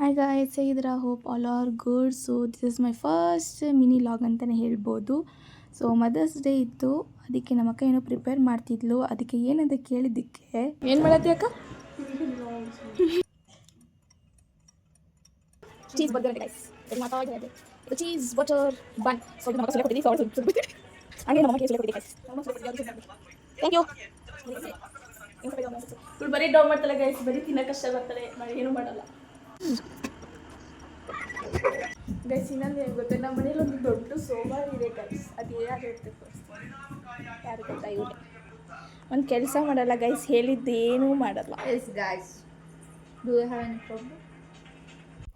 Hi guys, ಹೇಗಿದ್ದೀರಾ? Hope all are good. So this is my first mini log ಅಂತಲೇ ಹೇಳ್ಬೋದು. So mother's day ಇತ್ತು, ಅದಕ್ಕೆ ನಮ್ಮ ಅಕ್ಕ ಏನೋ ಪ್ರಿಪೇರ್ ಮಾಡ್ತಿದ್ಲು. ಅದಕ್ಕೆ ಏನಂತ ಕೇಳಿದ್ದಕ್ಕೆ ಏನು ಮಾಡತ್ತಿ ಅಕ್ಕ? Cheese burger guys. ಇದು ಚೀಸ್ ಬಟರ್ ಬನ್. ಸೊ ನಮ್ಮ ಅಕ್ಕ ಕೊಟ್ಟಿದ್ದೀವಿ. ಹಂಗೆ ನಮ್ಮ ಅಕ್ಕ ಕೊಟ್ಟಿದ್ದೀವಿ ಗೈಸ್. Thank you. ಇವಳು ಬರೀ ಡೌನ್ ಮಾಡ್ತಾಳೆ ಗೈಸ್, ಬರೀ ತಿನ್ನೋಕ್ಕಷ್ಟೇ ಬರ್ತಾಳೆ, ಏನೂ ಮಾಡಲ್ಲ ಗೈಸ್. ಇನ್ನೊಂದು ಏನು ಗೊತ್ತೆ, ನಮ್ಮ ಮನೇಲಿ ಒಂದು ದೊಡ್ಡ ಸೋಫಾ ಇದೆ ಗೈಸ್. ಅದು ಏನಾಗಿರುತ್ತೆ ಯಾರು ಗೊತ್ತಾ? ಇವ್ರೆ ಒಂದು ಕೆಲಸ ಮಾಡಲ್ಲ ಗೈಸ್, ಹೇಳಿದ್ದೇನೂ ಮಾಡಲ್ಲ.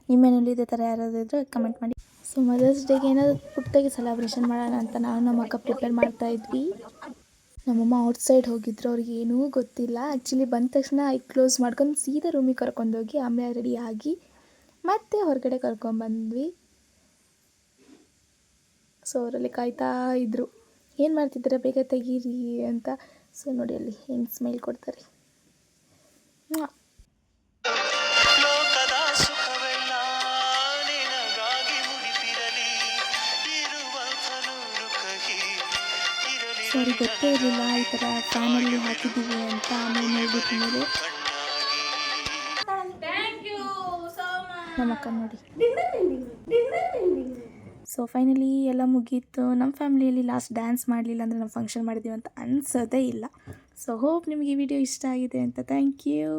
ನಿಮ್ಮ ಮನೇಲಿ ಇದೇ ಥರ ಯಾರಾದರೂ ಇದ್ದರೆ ಕಮೆಂಟ್ ಮಾಡಿ. ಸೊ ಮದರ್ಸ್ ಡೇಗೆ ಏನಾದರೂ ಪುಟ್ಟದಾಗಿ ಸೆಲೆಬ್ರೇಷನ್ ಮಾಡೋಣ ಅಂತ ನಾನು ನಮ್ಮ ಅಕ್ಕ ಪ್ರಿಪೇರ್ ಮಾಡ್ತಾಯಿದ್ವಿ. ನಮ್ಮಮ್ಮ ಔಟ್ಸೈಡ್ ಹೋಗಿದ್ರು, ಅವ್ರಿಗೆ ಏನೂ ಗೊತ್ತಿಲ್ಲ. ಆ್ಯಕ್ಚುಲಿ ಬಂದ ತಕ್ಷಣ ಐ ಕ್ಲೋಸ್ ಮಾಡ್ಕೊಂಡು ಸೀದಾ ರೂಮಿಗೆ ಕರ್ಕೊಂಡೋಗಿ ಆಮೇಲೆ ರೆಡಿಯಾಗಿ ಮತ್ತೆ ಹೊರಗಡೆ ಕರ್ಕೊಂಡ್ಬಂದ್ವಿ. ಸೊ ಅವರಲ್ಲಿ ಕಾಯ್ತಾ ಇದ್ದರು, ಏನು ಮಾಡ್ತಿದ್ದಾರೆ ಬೇಗ ತೆಗೀರಿ ಅಂತ. ಸೊ ನೋಡಿ ಅಲ್ಲಿ ಹೆಂಗೆ ಸ್ಮೈಲ್ ಕೊಡ್ತಾರೆ. ಸಾರಿ, ಗೊತ್ತೇ ಇರಲಿಲ್ಲ ಈ ಥರ ಫ್ಯಾನಲ್ಲಿ ಹಾಕಿದ್ದೀವಿ ಅಂತ. ಆಮೇಲೆ ನೋಡ್ಬಿಟ್ಟು ಮೇಲೆ ನಮ್ಮ ಅಕ್ಕ ನೋಡಿ. ಸೊ ಫೈನಲಿ ಎಲ್ಲ ಮುಗೀತು. ನಮ್ಮ ಫ್ಯಾಮಿಲಿಯಲ್ಲಿ ಲಾಸ್ಟ್ ಡ್ಯಾನ್ಸ್ ಮಾಡಲಿಲ್ಲ ಅಂದರೆ ನಾವು ಫಂಕ್ಷನ್ ಮಾಡಿದ್ದೀವಿ ಅಂತ ಅನಿಸೋದೇ ಇಲ್ಲ. ಸೊ ಹೋಪ್ ನಿಮಗೆ ಈ ವಿಡಿಯೋ ಇಷ್ಟ ಆಗಿದೆ ಅಂತ. Thank you.